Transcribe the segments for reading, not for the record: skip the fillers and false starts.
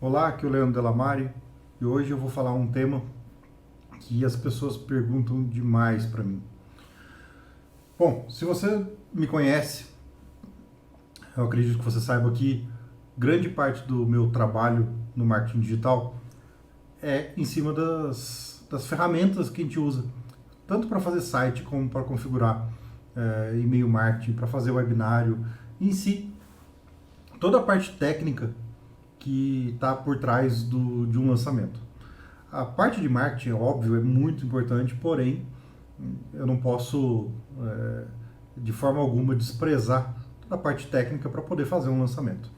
Olá, aqui é o Leandro Delamare e hoje eu vou falar um tema que as pessoas perguntam demais para mim. Bom, se você me conhece, eu acredito que você saiba que grande parte do meu trabalho no marketing digital é em cima das ferramentas que a gente usa, tanto para fazer site como para configurar e-mail marketing, para fazer webinário, em si, toda a parte técnica que está por trás de um lançamento. A parte de marketing, é óbvio, é muito importante, porém, eu não posso, de forma alguma, desprezar toda a parte técnica para poder fazer um lançamento.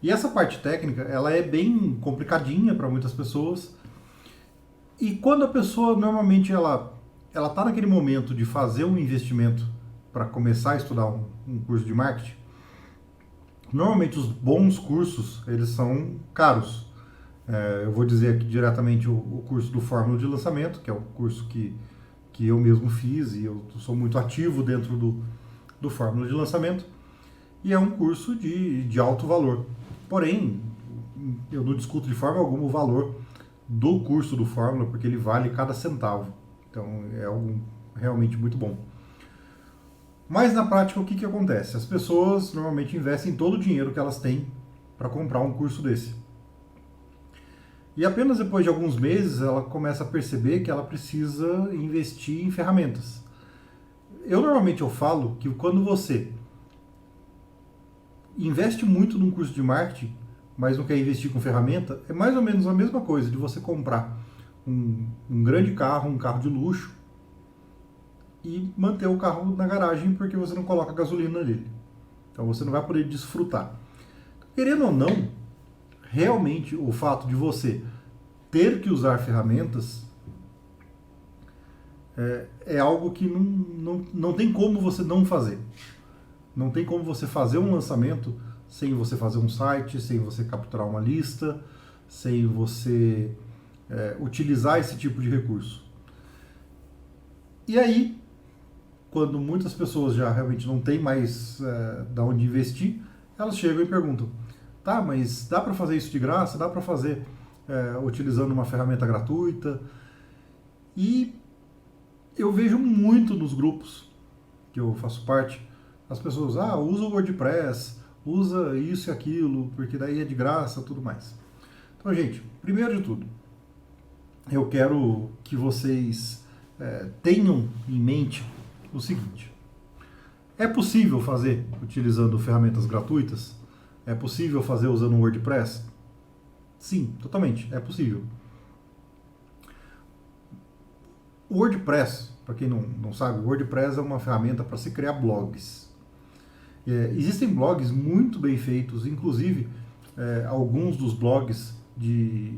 E essa parte técnica, ela é bem complicadinha para muitas pessoas. E quando a pessoa, normalmente, ela está naquele momento de fazer um investimento para começar a estudar um curso de marketing, normalmente os bons cursos, eles são caros. Eu vou dizer aqui diretamente o curso do Fórmula de Lançamento, que é o curso que eu mesmo fiz e eu sou muito ativo dentro do Fórmula de Lançamento, e é um curso de alto valor. Porém, eu não discuto de forma alguma o valor do curso do Fórmula, porque ele vale cada centavo. Então é algo realmente muito bom. Mas na prática, o que acontece? As pessoas normalmente investem todo o dinheiro que elas têm para comprar um curso desse. E apenas depois de alguns meses ela começa a perceber que ela precisa investir em ferramentas. Eu falo que quando você investe muito num curso de marketing, mas não quer investir com ferramenta, é mais ou menos a mesma coisa de você comprar um grande carro, um carro de luxo, e manter o carro na garagem porque você não coloca gasolina nele. Então você não vai poder desfrutar. Querendo ou não, realmente o fato de você ter que usar ferramentas é algo que não tem como você não fazer. Não tem como você fazer um lançamento sem você fazer um site, sem você capturar uma lista, sem você utilizar esse tipo de recurso. E aí, quando muitas pessoas já realmente não têm mais de onde investir, elas chegam e perguntam: tá, mas dá para fazer isso de graça? Dá para fazer utilizando uma ferramenta gratuita? E eu vejo muito nos grupos que eu faço parte, as pessoas, usa o WordPress, usa isso e aquilo, porque daí é de graça, tudo mais. Então, gente, primeiro de tudo, eu quero que vocês tenham em mente o seguinte: é possível fazer utilizando ferramentas gratuitas? É possível fazer usando o WordPress? Sim, totalmente, é possível. O WordPress, para quem não sabe, o WordPress é uma ferramenta para se criar blogs. Existem blogs muito bem feitos, inclusive alguns dos blogs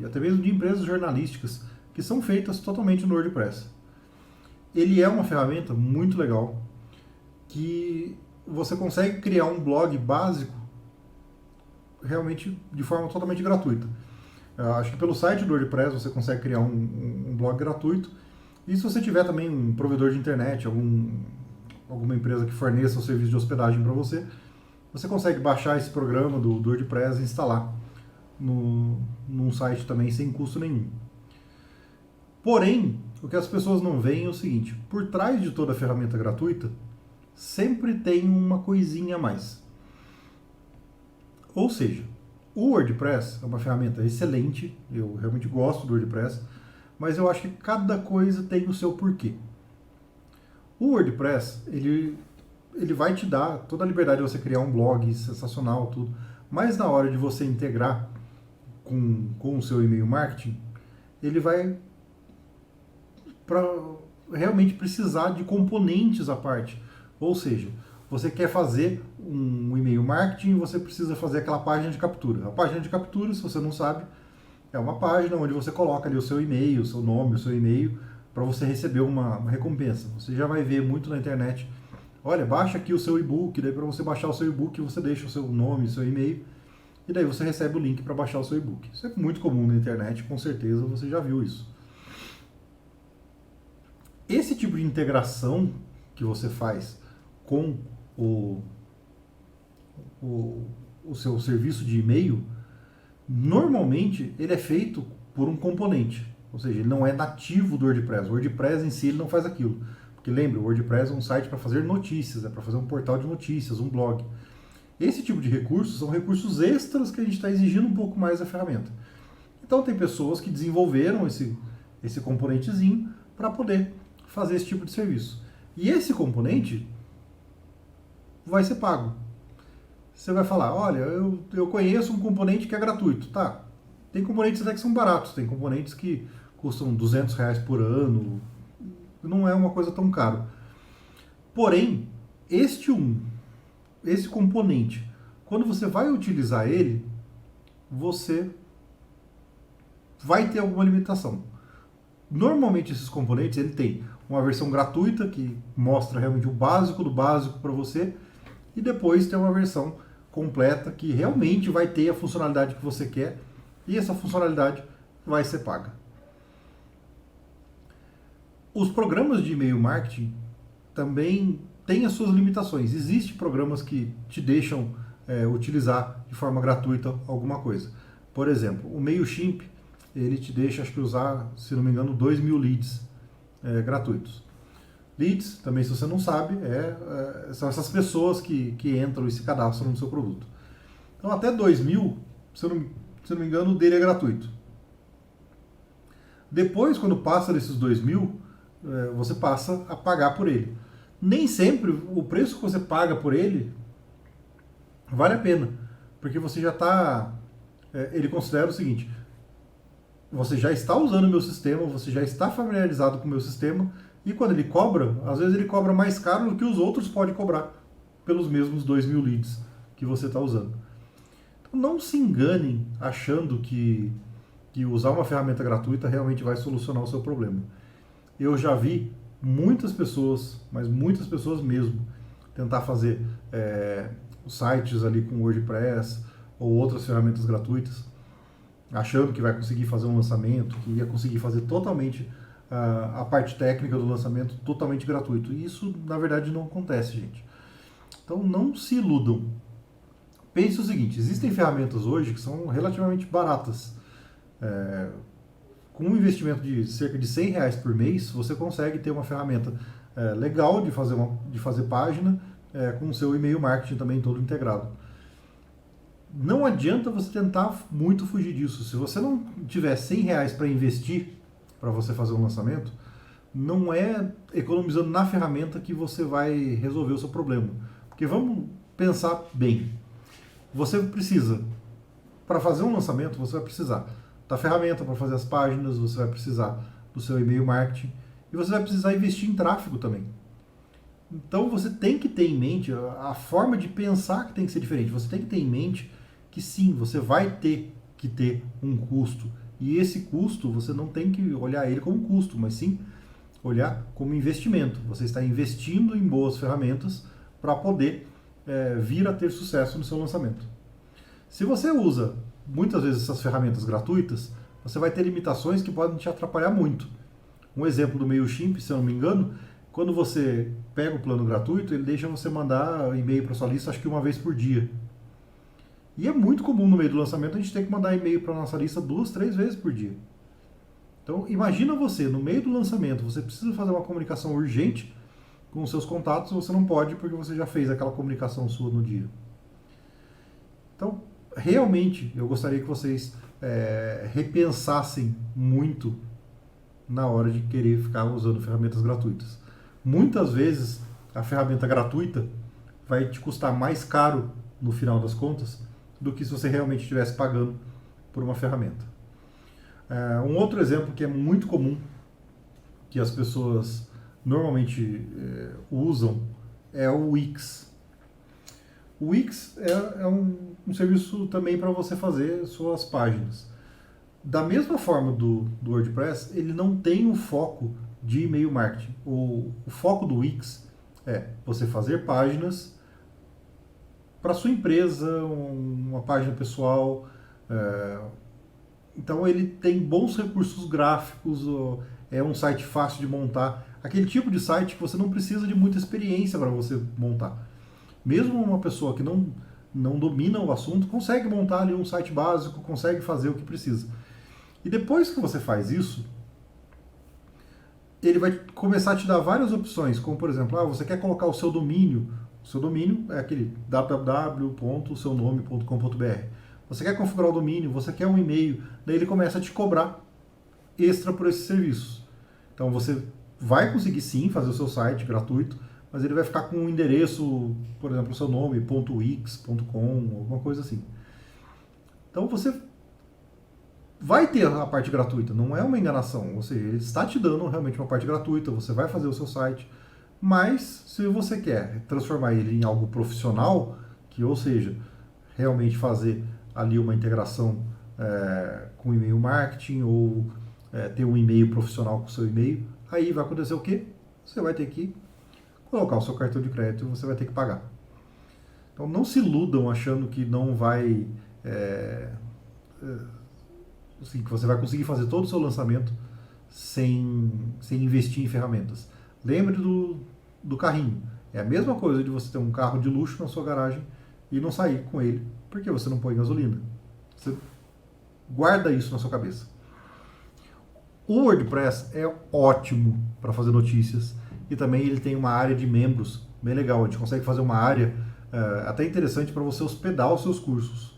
até mesmo de empresas jornalísticas que são feitas totalmente no WordPress. Ele é uma ferramenta muito legal que você consegue criar um blog básico realmente de forma totalmente gratuita. Eu acho que pelo site do WordPress você consegue criar um blog gratuito. E se você tiver também um provedor de internet, alguma empresa que forneça o serviço de hospedagem para você, você consegue baixar esse programa do WordPress e instalar num site também sem custo nenhum. Porém, o que as pessoas não veem é o seguinte: por trás de toda ferramenta gratuita, sempre tem uma coisinha a mais. Ou seja, o WordPress é uma ferramenta excelente, eu realmente gosto do WordPress, mas eu acho que cada coisa tem o seu porquê. O WordPress, ele vai te dar toda a liberdade de você criar um blog sensacional, tudo, mas na hora de você integrar com o seu e-mail marketing, ele vai realmente precisar de componentes à parte. Ou seja, você quer fazer um e-mail marketing, você precisa fazer aquela página de captura. A página de captura, se você não sabe, é uma página onde você coloca ali o seu e-mail, o seu nome, o seu e-mail, para você receber uma recompensa. Você já vai ver muito na internet: olha, baixa aqui o seu e-book, daí para você baixar o seu e-book você deixa o seu nome, o seu e-mail, e daí você recebe o link para baixar o seu e-book. Isso é muito comum na internet, com certeza você já viu isso. Esse tipo de integração que você faz com o seu serviço de e-mail Normalmente ele é feito por um componente, ou seja, ele não é nativo do WordPress. O WordPress em si ele não faz aquilo. Porque lembra, o WordPress é um site para fazer notícias, é para fazer um portal de notícias, um blog. Esse tipo de recursos são recursos extras que a gente está exigindo um pouco mais da ferramenta. Então tem pessoas que desenvolveram esse componentezinho para poder fazer esse tipo de serviço. E esse componente vai ser pago. Você vai falar, olha, eu conheço um componente que é gratuito. Tá, tem componentes até que são baratos, tem componentes que custam R$ 200 por ano, não é uma coisa tão caro. Porém, esse componente, quando você vai utilizar ele, você vai ter alguma limitação. Normalmente esses componentes ele tem uma versão gratuita que mostra realmente o básico do básico para você e depois tem uma versão completa que realmente vai ter a funcionalidade que você quer e essa funcionalidade vai ser paga. Os programas de e-mail marketing também têm as suas limitações. Existem programas que te deixam utilizar de forma gratuita alguma coisa. Por exemplo, o MailChimp, ele te deixa, acho que usar, se não me engano, 2.000 leads gratuitos. Leads, também se você não sabe, são essas pessoas que entram e se cadastram no seu produto. Então até 2.000, se eu não me engano, o dele é gratuito. Depois, quando passa desses 2.000, você passa a pagar por ele. Nem sempre o preço que você paga por ele vale a pena, porque você já está... ele considera o seguinte, você já está usando o meu sistema, você já está familiarizado com o meu sistema, e quando ele cobra, às vezes ele cobra mais caro do que os outros podem cobrar pelos mesmos 2.000 leads que você está usando. Então não se enganem achando que usar uma ferramenta gratuita realmente vai solucionar o seu problema. Eu já vi muitas pessoas, mas muitas pessoas mesmo, tentar fazer sites ali com WordPress ou outras ferramentas gratuitas, achando que vai conseguir fazer um lançamento, que ia conseguir fazer totalmente a parte técnica do lançamento totalmente gratuito. E isso, na verdade, não acontece, gente. Então, não se iludam. Pense o seguinte, existem ferramentas hoje que são relativamente baratas. Com um investimento de cerca de R$ 100 por mês, você consegue ter uma ferramenta legal de fazer página, com o seu e-mail marketing também todo integrado. Não adianta você tentar muito fugir disso. Se você não tiver R$ 100 para investir para você fazer um lançamento, não é economizando na ferramenta que você vai resolver o seu problema. Porque vamos pensar bem. Você precisa, para fazer um lançamento, você vai precisar da ferramenta para fazer as páginas, você vai precisar do seu e-mail marketing e você vai precisar investir em tráfego também. Então você tem que ter em mente, a forma de pensar que tem que ser diferente. Você tem que ter em mente que sim, você vai ter que ter um custo. E esse custo, você não tem que olhar ele como custo, mas sim olhar como investimento. Você está investindo em boas ferramentas para poder vir a ter sucesso no seu lançamento. Se você usa muitas vezes essas ferramentas gratuitas, você vai ter limitações que podem te atrapalhar muito. Um exemplo do MailChimp, se eu não me engano, quando você pega o plano gratuito, ele deixa você mandar e-mail para sua lista, acho que uma vez por dia. E é muito comum no meio do lançamento a gente ter que mandar e-mail para a nossa lista 2, 3 vezes por dia. Então, imagina você, no meio do lançamento, você precisa fazer uma comunicação urgente com os seus contatos, você não pode porque você já fez aquela comunicação sua no dia. Então, realmente, eu gostaria que vocês repensassem muito na hora de querer ficar usando ferramentas gratuitas. Muitas vezes, a ferramenta gratuita vai te custar mais caro no final das contas do que se você realmente estivesse pagando por uma ferramenta. Um outro exemplo que é muito comum, que as pessoas normalmente usam, é o Wix. O Wix é um serviço também para você fazer suas páginas. Da mesma forma do WordPress, ele não tem o foco de e-mail marketing. O foco do Wix é você fazer páginas para sua empresa, uma página pessoal. Então ele tem bons recursos gráficos, é um site fácil de montar. Aquele tipo de site que você não precisa de muita experiência para você montar. Mesmo uma pessoa que não domina o assunto, consegue montar ali um site básico, consegue fazer o que precisa. E depois que você faz isso, ele vai começar a te dar várias opções, como por exemplo, você quer colocar o seu domínio é aquele www.seunome.com.br. Você quer configurar o domínio, você quer um e-mail, daí ele começa a te cobrar extra por esses serviços. Então você vai conseguir sim fazer o seu site gratuito, mas ele vai ficar com um endereço, por exemplo, o seu nome, .wix.com, alguma coisa assim. Então você vai ter a parte gratuita, não é uma enganação. Ou seja, ele está te dando realmente uma parte gratuita, você vai fazer o seu site, mas se você quer transformar ele em algo profissional, que ou seja, realmente fazer ali uma integração com e-mail marketing ou ter um e-mail profissional com o seu e-mail, aí vai acontecer o quê? Você vai ter que colocar o seu cartão de crédito e você vai ter que pagar. Então não se iludam achando que não vai... assim, que você vai conseguir fazer todo o seu lançamento sem investir em ferramentas. Lembre do carrinho. É a mesma coisa de você ter um carro de luxo na sua garagem e não sair com ele porque você não põe gasolina. Você guarda isso na sua cabeça. O WordPress é ótimo para fazer notícias e também ele tem uma área de membros bem legal. A gente consegue fazer uma área até interessante para você hospedar os seus cursos.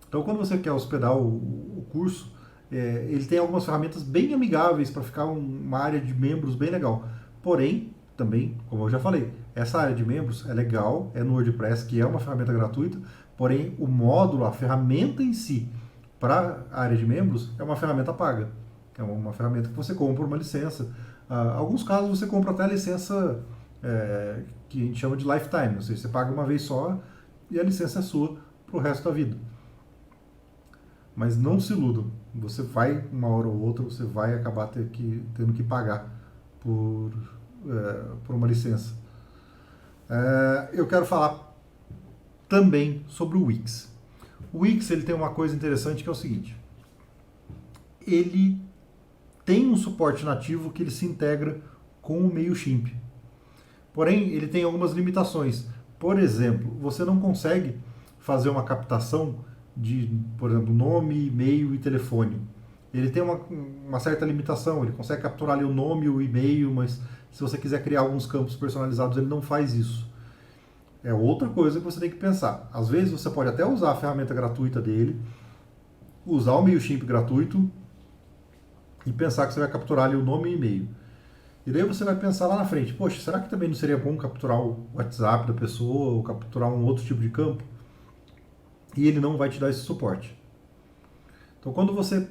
Então, quando você quer hospedar o curso, ele tem algumas ferramentas bem amigáveis para ficar uma área de membros bem legal. Porém, também, como eu já falei, essa área de membros é legal, é no WordPress, que é uma ferramenta gratuita, porém o módulo, a ferramenta em si, para a área de membros, é uma ferramenta paga. É uma ferramenta que você compra uma licença. Alguns casos você compra até a licença que a gente chama de lifetime, ou seja, você paga uma vez só e a licença é sua para o resto da vida. Mas não se iludam, você vai, uma hora ou outra, você vai acabar tendo que pagar por uma licença. Eu quero falar também sobre o Wix. O Wix ele tem uma coisa interessante que é o seguinte, ele tem um suporte nativo que ele se integra com o MailChimp. Porém, ele tem algumas limitações. Por exemplo, você não consegue fazer uma captação de, por exemplo, nome, e-mail e telefone. Ele tem uma certa limitação, ele consegue capturar ali o nome e o e-mail, mas se você quiser criar alguns campos personalizados, ele não faz isso. É outra coisa que você tem que pensar. Às vezes você pode até usar a ferramenta gratuita dele, usar o MailChimp gratuito e pensar que você vai capturar ali o nome e o e-mail. E daí você vai pensar lá na frente, poxa, será que também não seria bom capturar o WhatsApp da pessoa ou capturar um outro tipo de campo? E ele não vai te dar esse suporte. Então, quando você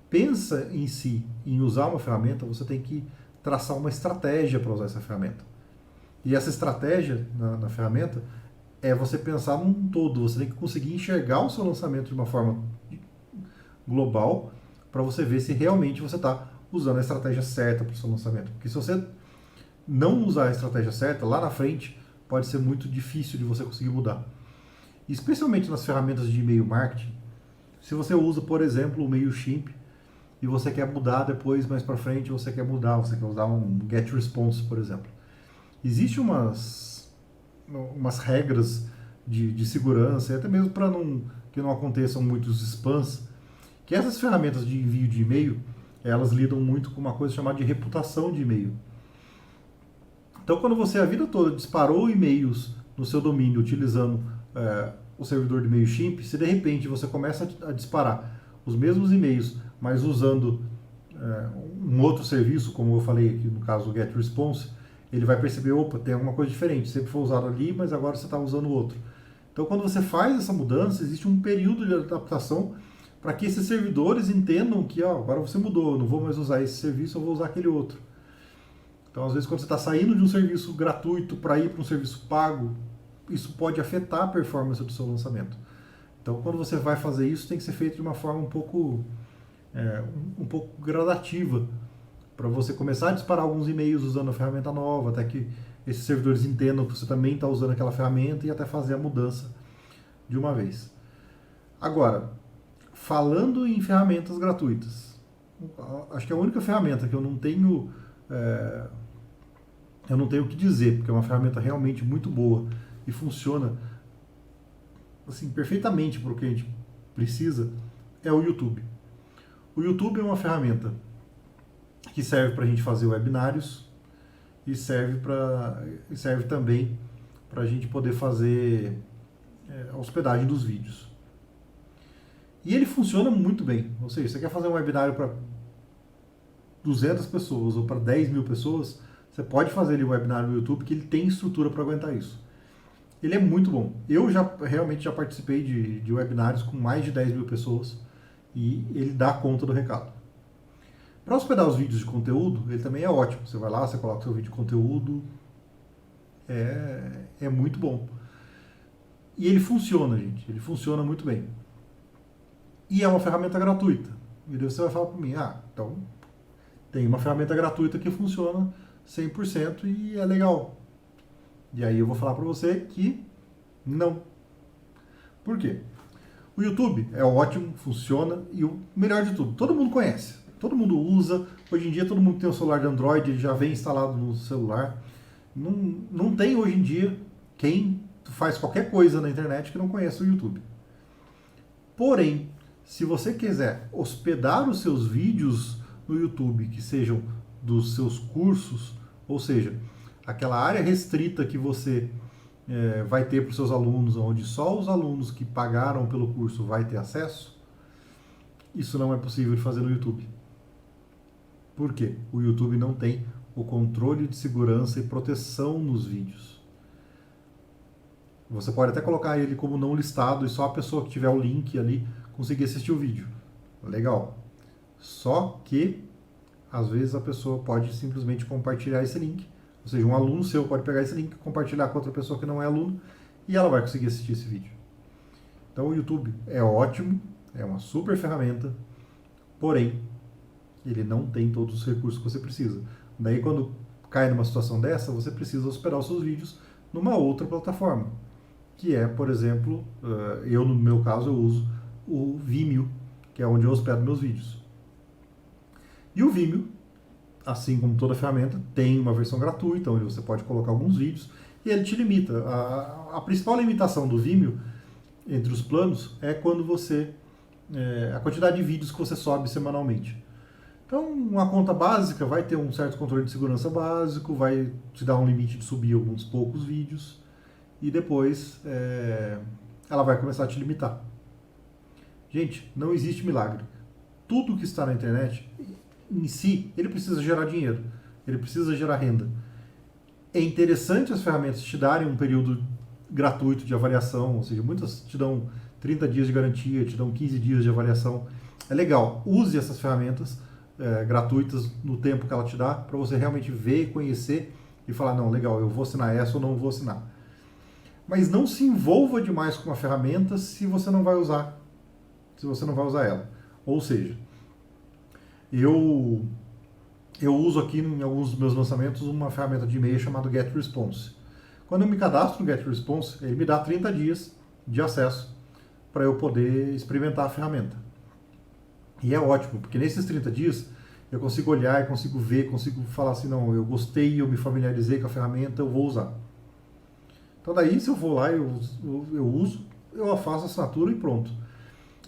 pensa em si, em usar uma ferramenta, você tem que traçar uma estratégia para usar essa ferramenta. E essa estratégia na ferramenta é você pensar num todo, você tem que conseguir enxergar o seu lançamento de uma forma global para você ver se realmente você está usando a estratégia certa para o seu lançamento. Porque se você não usar a estratégia certa, lá na frente pode ser muito difícil de você conseguir mudar. Especialmente nas ferramentas de e-mail marketing, se você usa, por exemplo, o MailChimp e você quer mudar depois, mais para frente, você quer usar um GetResponse, por exemplo. Existem umas regras de segurança, e até mesmo para que não aconteçam muitos spams, que essas ferramentas de envio de e-mail, elas lidam muito com uma coisa chamada de reputação de e-mail. Então, quando você a vida toda disparou e-mails no seu domínio utilizando o servidor de MailChimp, se de repente você começa a disparar os mesmos e-mails, mas usando um outro serviço, como eu falei aqui no caso do GetResponse, ele vai perceber, opa, tem alguma coisa diferente, sempre foi usado ali, mas agora você está usando outro. Então, quando você faz essa mudança, existe um período de adaptação para que esses servidores entendam que agora você mudou, eu não vou mais usar esse serviço, eu vou usar aquele outro. Então, às vezes, quando você está saindo de um serviço gratuito para ir para um serviço pago, isso pode afetar a performance do seu lançamento. Então, quando você vai fazer isso, tem que ser feito de uma forma um pouco gradativa, para você começar a disparar alguns e-mails usando a ferramenta nova, até que esses servidores entendam que você também está usando aquela ferramenta e até fazer a mudança de uma vez. Agora, falando em ferramentas gratuitas, acho que a única ferramenta que eu não tenho o que dizer, porque é uma ferramenta realmente muito boa e funciona assim, perfeitamente para o que a gente precisa é o YouTube. O YouTube é uma ferramenta que serve para a gente fazer webinários e serve também para a gente poder fazer a hospedagem dos vídeos. E ele funciona muito bem. Ou seja, você quer fazer um webinário para 200 pessoas ou para 10 mil pessoas, você pode fazer ele um webinário no YouTube que ele tem estrutura para aguentar isso. Ele é muito bom. Eu realmente já participei de webinários com mais de 10 mil pessoas e ele dá conta do recado. Para hospedar os vídeos de conteúdo, ele também é ótimo. Você vai lá, você coloca seu vídeo de conteúdo, é muito bom. E ele funciona, gente. Ele funciona muito bem. E é uma ferramenta gratuita. E daí você vai falar para mim, então tem uma ferramenta gratuita que funciona 100% e é legal. E aí eu vou falar para você que não. Por quê? O YouTube é ótimo, funciona e o melhor de tudo, todo mundo conhece, todo mundo usa. Hoje em dia todo mundo tem um celular de Android, ele já vem instalado no celular. Não tem hoje em dia quem faz qualquer coisa na internet que não conheça o YouTube. Porém, se você quiser hospedar os seus vídeos no YouTube que sejam dos seus cursos, ou seja, aquela área restrita que você vai ter para os seus alunos, onde só os alunos que pagaram pelo curso vai ter acesso, isso não é possível de fazer no YouTube. Por quê? O YouTube não tem o controle de segurança e proteção nos vídeos. Você pode até colocar ele como não listado e só a pessoa que tiver o link ali conseguir assistir o vídeo. Legal. Só que, às vezes, a pessoa pode simplesmente compartilhar esse link. Ou seja, um aluno seu pode pegar esse link, compartilhar com outra pessoa que não é aluno e ela vai conseguir assistir esse vídeo. Então o YouTube é ótimo, é uma super ferramenta, porém, ele não tem todos os recursos que você precisa. Daí quando cai numa situação dessa, você precisa hospedar os seus vídeos numa outra plataforma, que é, por exemplo, eu no meu caso eu uso o Vimeo, que é onde eu hospedo meus vídeos. E o Vimeo, assim como toda ferramenta, tem uma versão gratuita, onde você pode colocar alguns vídeos, e ele te limita. A principal limitação do Vimeo, entre os planos, é quando a quantidade de vídeos que você sobe semanalmente. Então, uma conta básica vai ter um certo controle de segurança básico, vai te dar um limite de subir alguns poucos vídeos, e depois ela vai começar a te limitar. Gente, não existe milagre. Tudo que está na internet, em si, ele precisa gerar dinheiro, ele precisa gerar renda. É interessante as ferramentas te darem um período gratuito de avaliação, ou seja, muitas te dão 30 dias de garantia, te dão 15 dias de avaliação. É legal, use essas ferramentas gratuitas no tempo que ela te dá, para você realmente ver, conhecer e falar, não, legal, eu vou assinar essa ou não vou assinar. Mas não se envolva demais com uma ferramenta se você não vai usar ela. Ou seja, eu uso aqui em alguns dos meus lançamentos uma ferramenta de e-mail chamada GetResponse. Quando eu me cadastro no GetResponse, ele me dá 30 dias de acesso para eu poder experimentar a ferramenta. E é ótimo, porque nesses 30 dias eu consigo olhar, eu consigo ver, consigo falar assim, não, eu gostei, eu me familiarizei com a ferramenta, eu vou usar. Então daí, se eu vou lá, eu uso, eu faço a assinatura e pronto.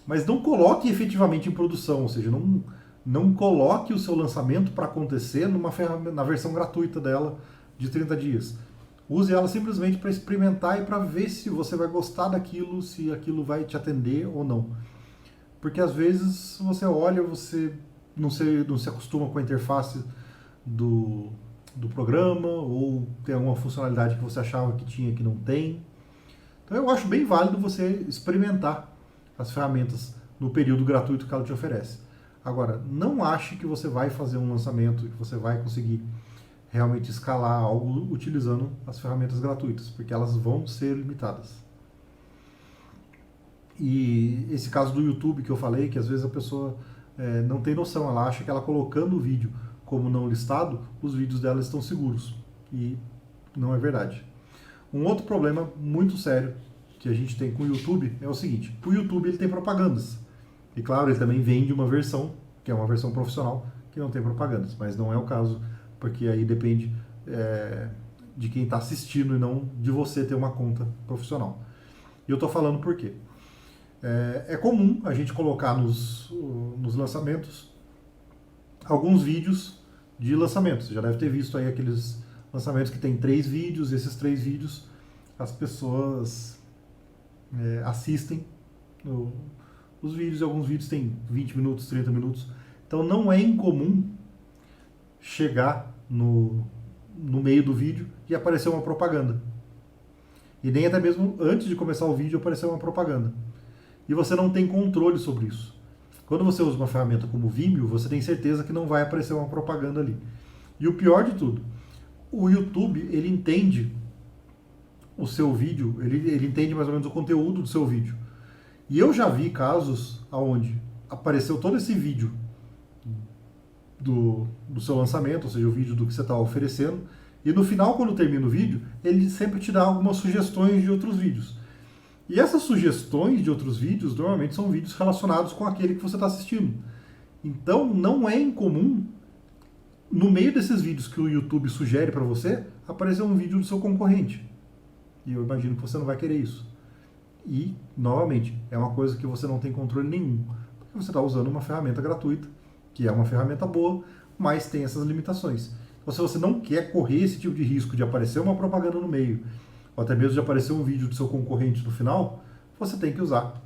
Mas não coloque efetivamente em produção, ou seja, não coloque o seu lançamento para acontecer na versão gratuita dela de 30 dias. Use ela simplesmente para experimentar e para ver se você vai gostar daquilo, se aquilo vai te atender ou não. Porque às vezes você olha, você não se acostuma com a interface do programa, ou tem alguma funcionalidade que você achava que tinha que não tem. Então eu acho bem válido você experimentar as ferramentas no período gratuito que ela te oferece. Agora, não ache que você vai fazer um lançamento, que você vai conseguir realmente escalar algo utilizando as ferramentas gratuitas, porque elas vão ser limitadas. E esse caso do YouTube que eu falei, que às vezes a pessoa não tem noção, ela acha que ela colocando o vídeo como não listado, os vídeos dela estão seguros. E não é verdade. Um outro problema muito sério que a gente tem com o YouTube é o seguinte: o YouTube ele tem propagandas. E claro, ele também vende uma versão, que é uma versão profissional, que não tem propagandas, mas não é o caso, porque aí depende de quem está assistindo e não de você ter uma conta profissional. E eu estou falando por quê? É comum a gente colocar nos lançamentos alguns vídeos de lançamento. Você já deve ter visto aí aqueles lançamentos que tem 3 vídeos, e esses 3 vídeos as pessoas assistem os vídeos, e alguns vídeos têm 20 minutos, 30 minutos. Então não é incomum chegar no meio do vídeo e aparecer uma propaganda. E nem até mesmo antes de começar o vídeo aparecer uma propaganda. E você não tem controle sobre isso. Quando você usa uma ferramenta como o Vimeo, você tem certeza que não vai aparecer uma propaganda ali. E o pior de tudo, o YouTube, ele entende o seu vídeo, ele entende mais ou menos o conteúdo do seu vídeo. E eu já vi casos onde apareceu todo esse vídeo do seu lançamento, ou seja, o vídeo do que você está oferecendo, e no final, quando termina o vídeo, ele sempre te dá algumas sugestões de outros vídeos. E essas sugestões de outros vídeos, normalmente são vídeos relacionados com aquele que você está assistindo. Então, não é incomum, no meio desses vídeos que o YouTube sugere para você, aparecer um vídeo do seu concorrente. E eu imagino que você não vai querer isso. E, novamente, é uma coisa que você não tem controle nenhum. Porque você está usando uma ferramenta gratuita, que é uma ferramenta boa, mas tem essas limitações. Então, se você não quer correr esse tipo de risco de aparecer uma propaganda no meio, ou até mesmo de aparecer um vídeo do seu concorrente no final, você tem que usar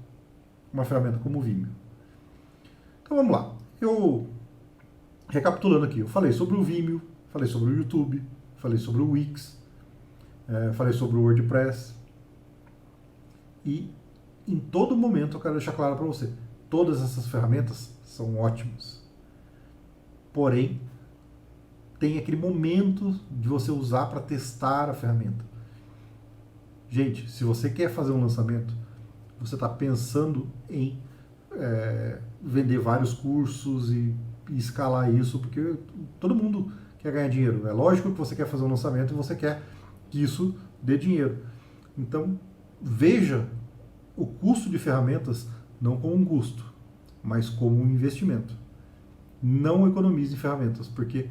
uma ferramenta como o Vimeo. Então vamos lá. Recapitulando aqui, eu falei sobre o Vimeo, falei sobre o YouTube, falei sobre o Wix, falei sobre o WordPress. E em todo momento eu quero deixar claro para você, todas essas ferramentas são ótimas. Porém, tem aquele momento de você usar para testar a ferramenta. Gente, se você quer fazer um lançamento, você está pensando em vender vários cursos e escalar isso, porque todo mundo quer ganhar dinheiro. É lógico que você quer fazer um lançamento e você quer que isso dê dinheiro. Então, veja o custo de ferramentas não como um custo, mas como um investimento. Não economize em ferramentas, porque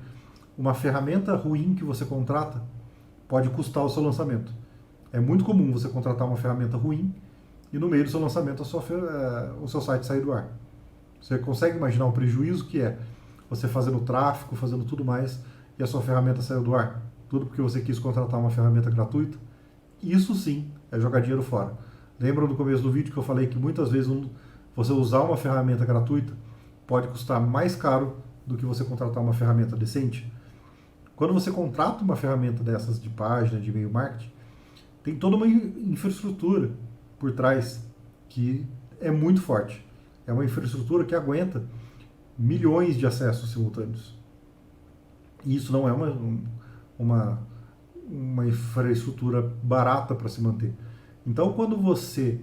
uma ferramenta ruim que você contrata pode custar o seu lançamento. É muito comum você contratar uma ferramenta ruim e no meio do seu lançamento o seu site sair do ar. Você consegue imaginar o prejuízo que é você fazendo tráfego, fazendo tudo mais, e a sua ferramenta saiu do ar? Tudo porque você quis contratar uma ferramenta gratuita? Isso sim é jogar dinheiro fora. Lembra no começo do vídeo que eu falei que muitas vezes você usar uma ferramenta gratuita pode custar mais caro do que você contratar uma ferramenta decente? Quando você contrata uma ferramenta dessas de página, de e-mail marketing, tem toda uma infraestrutura por trás que é muito forte. É uma infraestrutura que aguenta milhões de acessos simultâneos. E isso não é uma infraestrutura barata para se manter. Então, quando você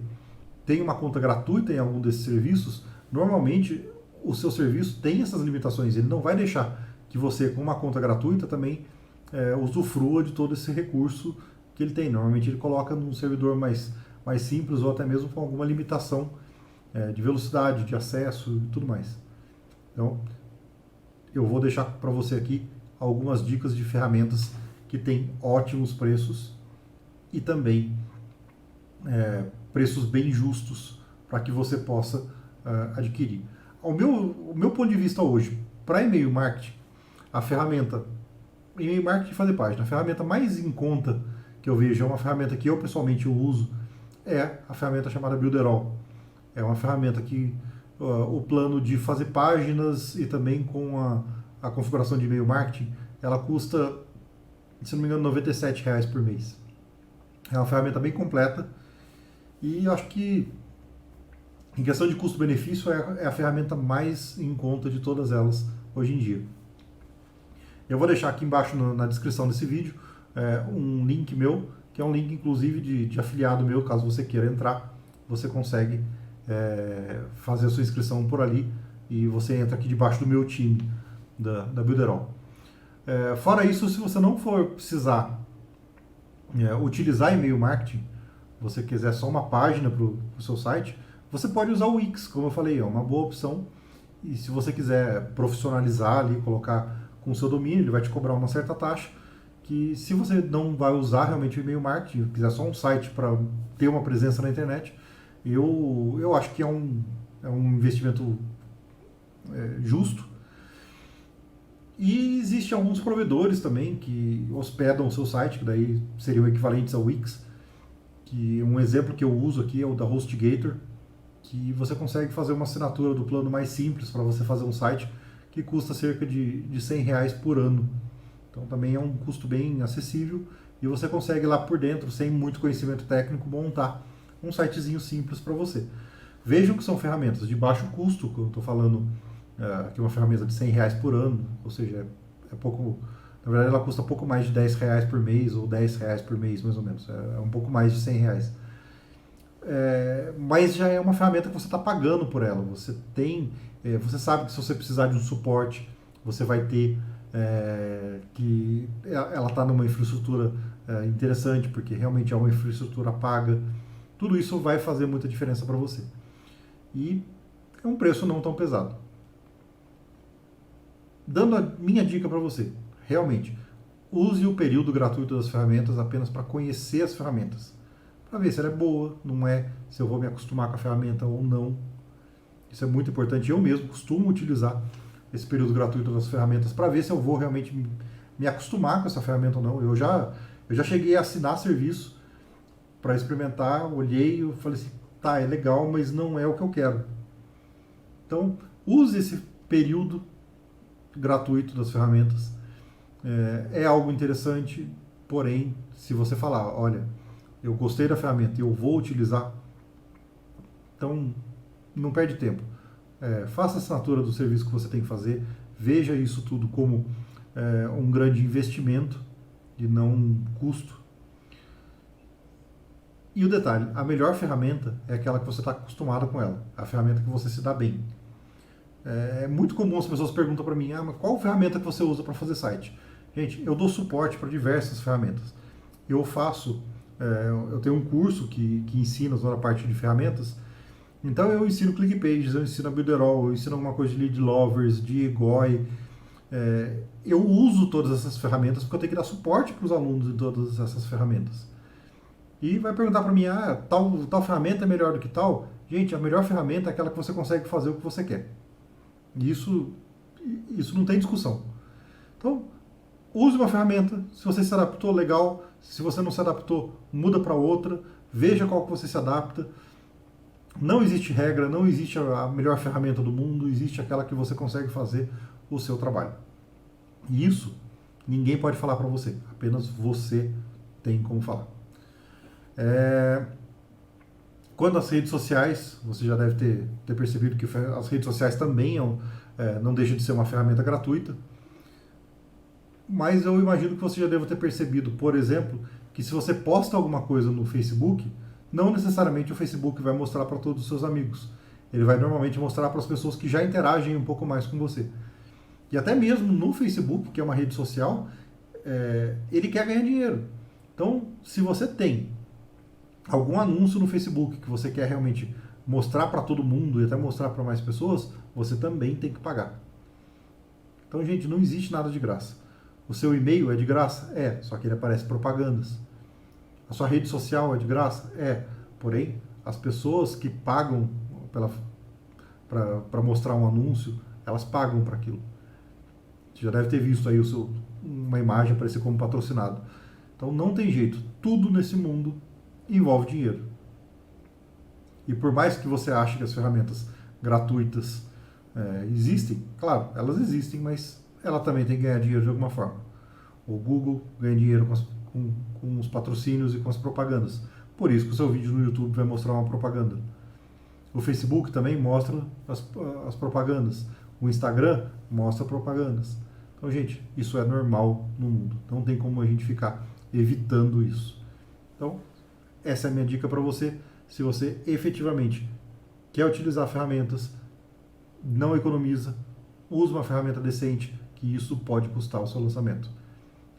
tem uma conta gratuita em algum desses serviços, normalmente o seu serviço tem essas limitações. Ele não vai deixar que você, com uma conta gratuita, também usufrua de todo esse recurso que ele tem. Normalmente ele coloca num servidor mais simples ou até mesmo com alguma limitação de velocidade, de acesso e tudo mais. Então, eu vou deixar para você aqui algumas dicas de ferramentas que têm ótimos preços e também preços bem justos para que você possa adquirir. O meu ponto de vista hoje, para e-mail marketing, a ferramenta e-mail marketing fazer página, a ferramenta mais em conta que eu vejo, é uma ferramenta que eu pessoalmente uso, é a ferramenta chamada Builderall. É uma ferramenta que o plano de fazer páginas e também com a configuração de e-mail marketing, ela custa, se não me engano, R$ 97 por mês. É uma ferramenta bem completa e eu acho que, em questão de custo-benefício, é a ferramenta mais em conta de todas elas hoje em dia. Eu vou deixar aqui embaixo na descrição desse vídeo um link meu, que é um link inclusive de afiliado meu, caso você queira entrar, você consegue fazer a sua inscrição por ali e você entra aqui debaixo do meu time da Builderall. Fora isso, se você não for precisar utilizar e-mail marketing, você quiser só uma página para o seu site, você pode usar o Wix, como eu falei, é uma boa opção. E se você quiser profissionalizar ali, colocar com o seu domínio, ele vai te cobrar uma certa taxa que se você não vai usar realmente o e-mail marketing, quiser só um site para ter uma presença na internet, eu acho que é um investimento justo. E existem alguns provedores também que hospedam o seu site, que daí seriam equivalentes ao Wix, que um exemplo que eu uso aqui é o da HostGator, que você consegue fazer uma assinatura do plano mais simples para você fazer um site que custa cerca de R$ 100 por ano. Então também é um custo bem acessível e você consegue lá por dentro, sem muito conhecimento técnico, montar um sitezinho simples para você. Vejam que são ferramentas de baixo custo, que eu estou falando que é uma ferramenta de R$ 100 por ano, ou seja, é pouco. Na verdade, ela custa pouco mais de R$ 10 por mês, ou R$ 10 por mês, mais ou menos. É um pouco mais de R$ 100. Mas já é uma ferramenta que você está pagando por ela. Você tem, você sabe que se você precisar de um suporte, você vai ter, que ela está numa infraestrutura interessante, porque realmente é uma infraestrutura paga. Tudo isso vai fazer muita diferença para você. E é um preço não tão pesado. Dando a minha dica para você, realmente, use o período gratuito das ferramentas apenas para conhecer as ferramentas. Para ver se ela é boa, não é, se eu vou me acostumar com a ferramenta ou não. Isso é muito importante. Eu mesmo costumo utilizar esse período gratuito das ferramentas para ver se eu vou realmente me acostumar com essa ferramenta ou não. Eu já cheguei a assinar serviço para experimentar, olhei e falei assim, tá, é legal, mas não é o que eu quero. Então, use esse período gratuito das ferramentas. É algo interessante, porém, se você falar, olha, eu gostei da ferramenta e eu vou utilizar, então não perde tempo. Faça a assinatura do serviço que você tem que fazer, veja isso tudo como um grande investimento e não um custo. E o detalhe, a melhor ferramenta é aquela que você está acostumado com ela, a ferramenta que você se dá bem. É muito comum as pessoas perguntam para mim, mas qual ferramenta que você usa para fazer site? Gente, eu dou suporte para diversas ferramentas. Eu tenho um curso que ensina toda a parte de ferramentas, então eu ensino ClickPages, eu ensino a Builderall, eu ensino alguma coisa de Lead Lovers, de Egoi. Eu uso todas essas ferramentas porque eu tenho que dar suporte para os alunos de todas essas ferramentas. E vai perguntar para mim, tal ferramenta é melhor do que tal? Gente, a melhor ferramenta é aquela que você consegue fazer o que você quer. Isso não tem discussão. Então, use uma ferramenta. Se você se adaptou, legal. Se você não se adaptou, muda para outra. Veja qual que você se adapta. Não existe regra, não existe a melhor ferramenta do mundo. Existe aquela que você consegue fazer o seu trabalho. E isso ninguém pode falar para você. Apenas você tem como falar. Quando as redes sociais, você já deve ter percebido que as redes sociais também não deixam de ser uma ferramenta gratuita, mas eu imagino que você já deva ter percebido, por exemplo, que se você posta alguma coisa no Facebook, não necessariamente o Facebook vai mostrar para todos os seus amigos. Ele vai normalmente mostrar para as pessoas que já interagem um pouco mais com você. E até mesmo no Facebook, que é uma rede social, ele quer ganhar dinheiro. Então, se você tem algum anúncio no Facebook que você quer realmente mostrar para todo mundo e até mostrar para mais pessoas, você também tem que pagar. Então, gente, não existe nada de graça. O seu e-mail é de graça? Só que ele aparece propagandas. A sua rede social é de graça? Porém, as pessoas que pagam para mostrar um anúncio, elas pagam para aquilo. Você já deve ter visto aí uma imagem aparecer como patrocinado. Então, não tem jeito. Tudo nesse mundo envolve dinheiro. E por mais que você ache que as ferramentas gratuitas existem, claro, elas existem, mas ela também tem que ganhar dinheiro de alguma forma. O Google ganha dinheiro com os patrocínios e com as propagandas. Por isso que o seu vídeo no YouTube vai mostrar uma propaganda. O Facebook também mostra as propagandas. O Instagram mostra propagandas. Então, gente, isso é normal no mundo. Não tem como a gente ficar evitando isso. Então, essa é a minha dica para você. Se você efetivamente quer utilizar ferramentas, não economiza, use uma ferramenta decente, que isso pode custar o seu lançamento.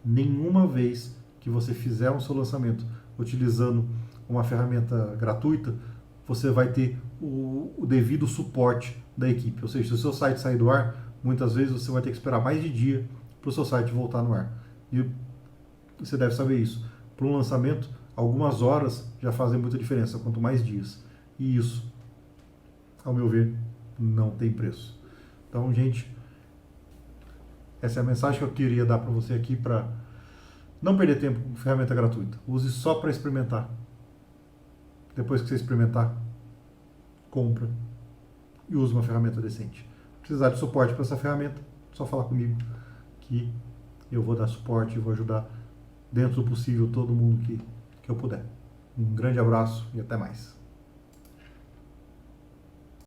Nenhuma vez que você fizer um seu lançamento utilizando uma ferramenta gratuita, você vai ter o devido suporte da equipe. Ou seja, se o seu site sair do ar, muitas vezes você vai ter que esperar mais de dia para o seu site voltar no ar. E você deve saber isso. Para um lançamento, algumas horas já fazem muita diferença, quanto mais dias. E isso, ao meu ver, não tem preço. Então, gente, essa é a mensagem que eu queria dar para você aqui, para não perder tempo com ferramenta gratuita. Use só para experimentar. Depois que você experimentar, compra e use uma ferramenta decente. Se precisar de suporte para essa ferramenta, é só falar comigo que eu vou dar suporte e vou ajudar dentro do possível todo mundo que eu puder. Um grande abraço e até mais.